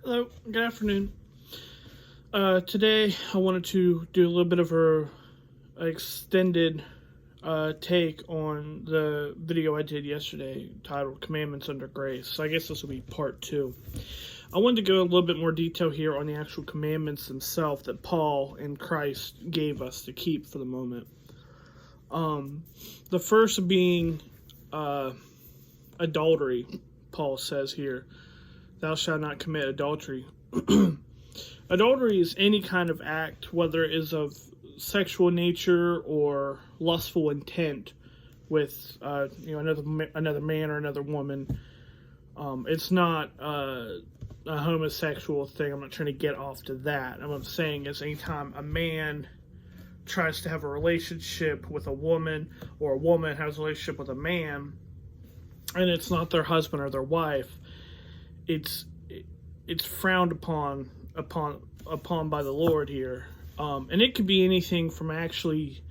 Hello, good afternoon. Today I wanted to do a little bit of a extended take on the video I did yesterday titled Commandments Under Grace. So I guess this will be part 2. I wanted to go a little bit more detail here on the actual commandments themselves that Paul and Christ gave us to keep for the moment. The first being adultery. Paul says here, "Thou shalt not commit adultery." Adultery is any kind of act, whether it is of sexual nature or lustful intent with another man or another woman. It's not a homosexual thing. I'm not trying to get off to that. What I'm saying is anytime a man tries to have a relationship with a woman, or a woman has a relationship with a man, and it's not their husband or their wife, it's frowned upon by the Lord here. And it could be anything from actually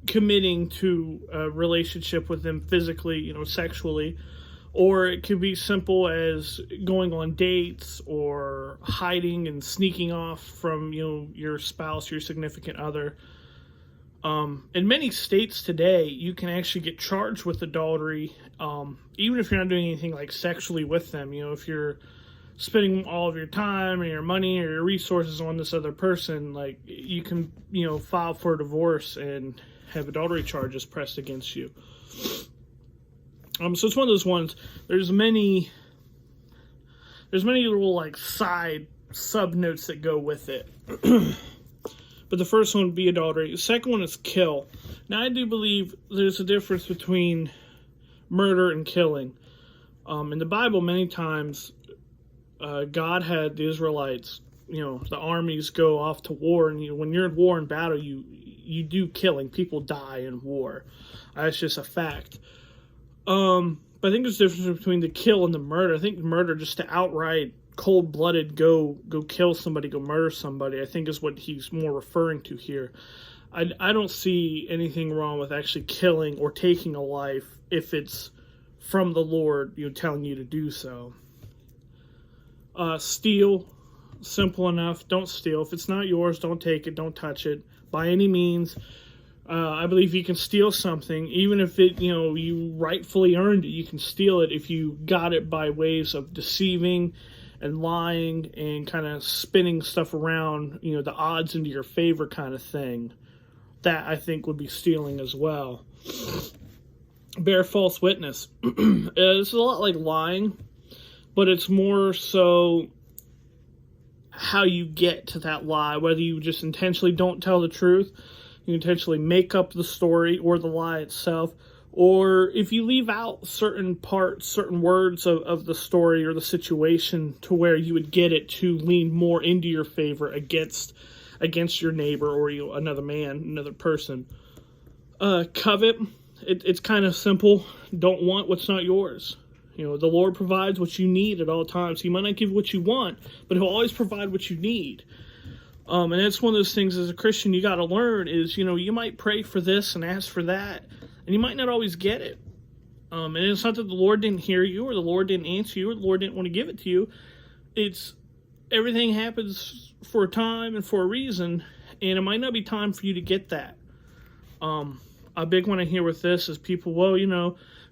committing to a relationship with them physically, sexually, or it could be simple as going on dates or hiding and sneaking off from, your spouse, your significant other. In many states today, you can actually get charged with adultery, even if you're not doing anything like sexually with them. If you're spending all of your time or your money or your resources on this other person, like, you can, file for a divorce and have adultery charges pressed against you. So it's one of those ones. There's many little like sub notes that go with it. But the first one would be adultery. The second one is kill. Now, I do believe there's a difference between murder and killing. In the Bible, many times, God had the Israelites, the armies go off to war, and when you're in war and battle, you do killing. People die in war. That's just a fact. But I think there's a difference between the kill and the murder. I think murder, just to outright cold-blooded go kill somebody, go murder somebody, I think is what he's more referring to here. I don't see anything wrong with actually killing or taking a life if it's from the Lord, telling you to do so. Steal, simple enough. Don't steal. If it's not yours, don't take it, don't touch it by any means. I believe you can steal something, even if it, you rightfully earned it. You can steal it if you got it by ways of deceiving and lying and kind of spinning stuff around, the odds into your favor kind of thing. That, I think, would be stealing as well. Bear false witness. It's a lot like lying, but it's more so how you get to that lie, whether you just intentionally don't tell the truth, you intentionally make up the story or the lie itself, or if you leave out certain parts, certain words of the story or the situation to where you would get it to lean more into your favor against your neighbor or another man, another person. Covet, it's kind of simple. Don't want what's not yours. The Lord provides what you need at all times. He might not give what you want, but He'll always provide what you need. And it's one of those things as a Christian you got to learn is, you might pray for this and ask for that, and you might not always get it. And it's not that the Lord didn't hear you or the Lord didn't answer you or the Lord didn't want to give it to you. It's everything happens for a time and for a reason, and it might not be time for you to get that. A big one I hear with this is people,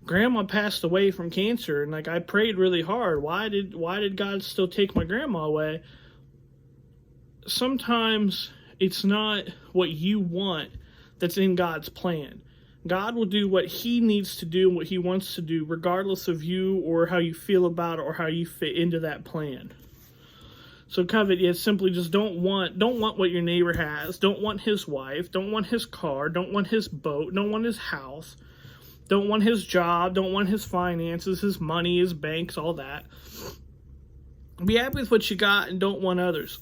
Grandma passed away from cancer, and I prayed really hard. Why did God still take my grandma away? Sometimes it's not what you want that's in God's plan. God will do what He needs to do and what He wants to do, regardless of you or how you feel about it or how you fit into that plan. So covet is simply just don't want what your neighbor has. Don't want his wife. Don't want his car. Don't want his boat. Don't want his house. Don't want his job. Don't want his finances, his money, his banks, all that. Be happy with what you got and don't want others.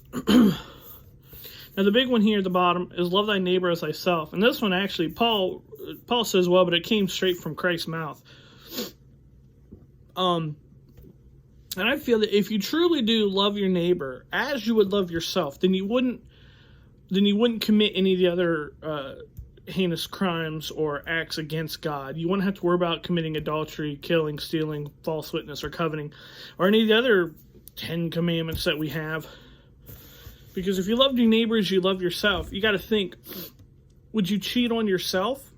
Now, the big one here at the bottom is love thy neighbor as thyself. And this one, actually, Paul says, well, but it came straight from Christ's mouth. And I feel that if you truly do love your neighbor as you would love yourself, then you wouldn't commit any of the other heinous crimes or acts against God. You wouldn't have to worry about committing adultery, killing, stealing, false witness, or coveting, or any of the other 10 commandments that we have. Because if you love your neighbor as you love yourself, you got to think, would you cheat on yourself?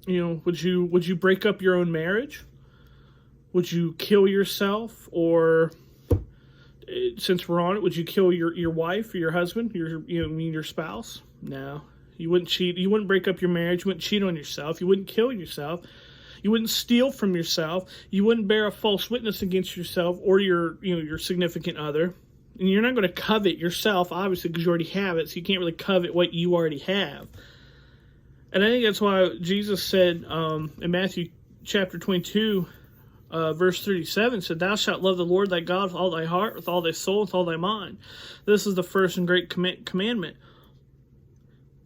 Would you break up your own marriage? Would you kill yourself? Or, since we're on it, would you kill your wife or your husband, your spouse? No. You wouldn't cheat. You wouldn't break up your marriage. You wouldn't cheat on yourself. You wouldn't kill yourself. You wouldn't steal from yourself. You wouldn't bear a false witness against yourself or your significant other. And you're not going to covet yourself, obviously, because you already have it. So you can't really covet what you already have. And I think that's why Jesus said in Matthew chapter 22, verse 37, said, "Thou shalt love the Lord thy God with all thy heart, with all thy soul, with all thy mind." This is the first and great commandment.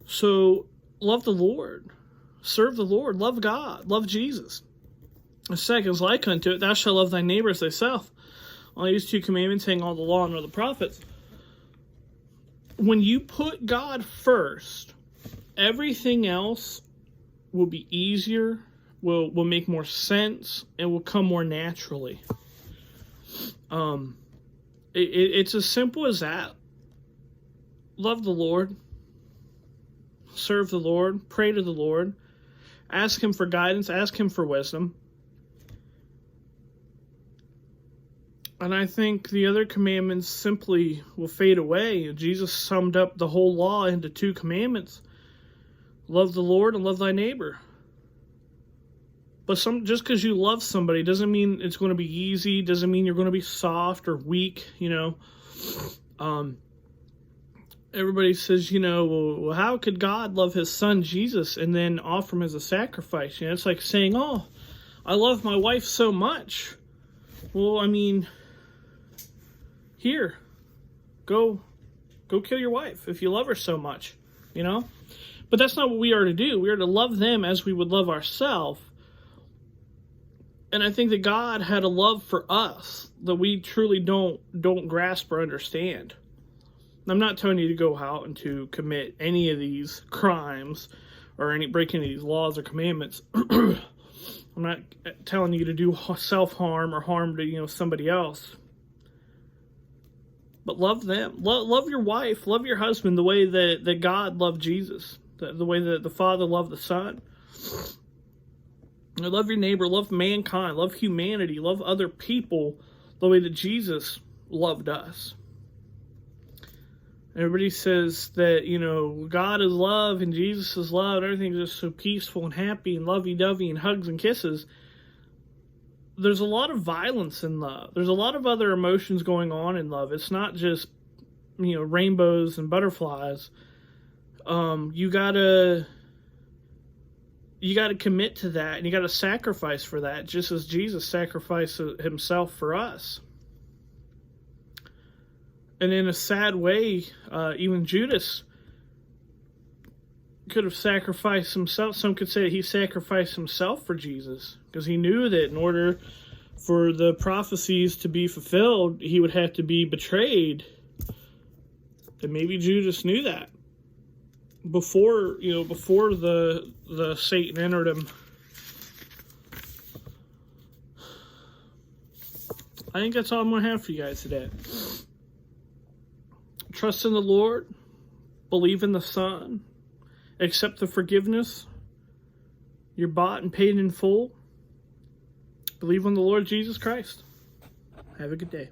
So love the Lord, serve the Lord, love God, love Jesus. The second is like unto it, thou shalt love thy neighbor as thyself. On these two commandments hang all the law and all the prophets. When you put God first, everything else will be easier, will make more sense, and will come more naturally. It's as simple as that. Love the Lord. Serve the Lord. Pray to the Lord. Ask Him for guidance. Ask Him for wisdom. And I think the other commandments simply will fade away. Jesus summed up the whole law into 2 commandments. Love the Lord and love thy neighbor. But just because you love somebody doesn't mean it's going to be easy, doesn't mean you're going to be soft or weak, Everybody says, well, how could God love his son Jesus and then offer him as a sacrifice? It's like saying, oh, I love my wife so much. Well, here, go kill your wife if you love her so much, But that's not what we are to do. We are to love them as we would love ourselves. And I think that God had a love for us that we truly don't grasp or understand. I'm not telling you to go out and to commit any of these crimes or break any of these laws or commandments. I'm not telling you to do self-harm or harm to somebody else. But love them. Love your wife. Love your husband the way that God loved Jesus. The way that the Father loved the Son. Love your neighbor. Love mankind. Love humanity. Love other people the way that Jesus loved us. Everybody says that, God is love and Jesus is love and everything's just so peaceful and happy and lovey-dovey and hugs and kisses. There's a lot of violence in love. There's a lot of other emotions going on in love. It's not just, rainbows and butterflies. You gotta commit to that, and you gotta sacrifice for that, just as Jesus sacrificed himself for us. And in a sad way, even Judas could have sacrificed himself. Some could say he sacrificed himself for Jesus, because he knew that in order for the prophecies to be fulfilled, he would have to be betrayed. And maybe Judas knew that before the Satan entered him. I think that's all I'm going to have for you guys today. Trust in the Lord, believe in the Son, accept the forgiveness. You're bought and paid in full. Believe on the Lord Jesus Christ. Have a good day.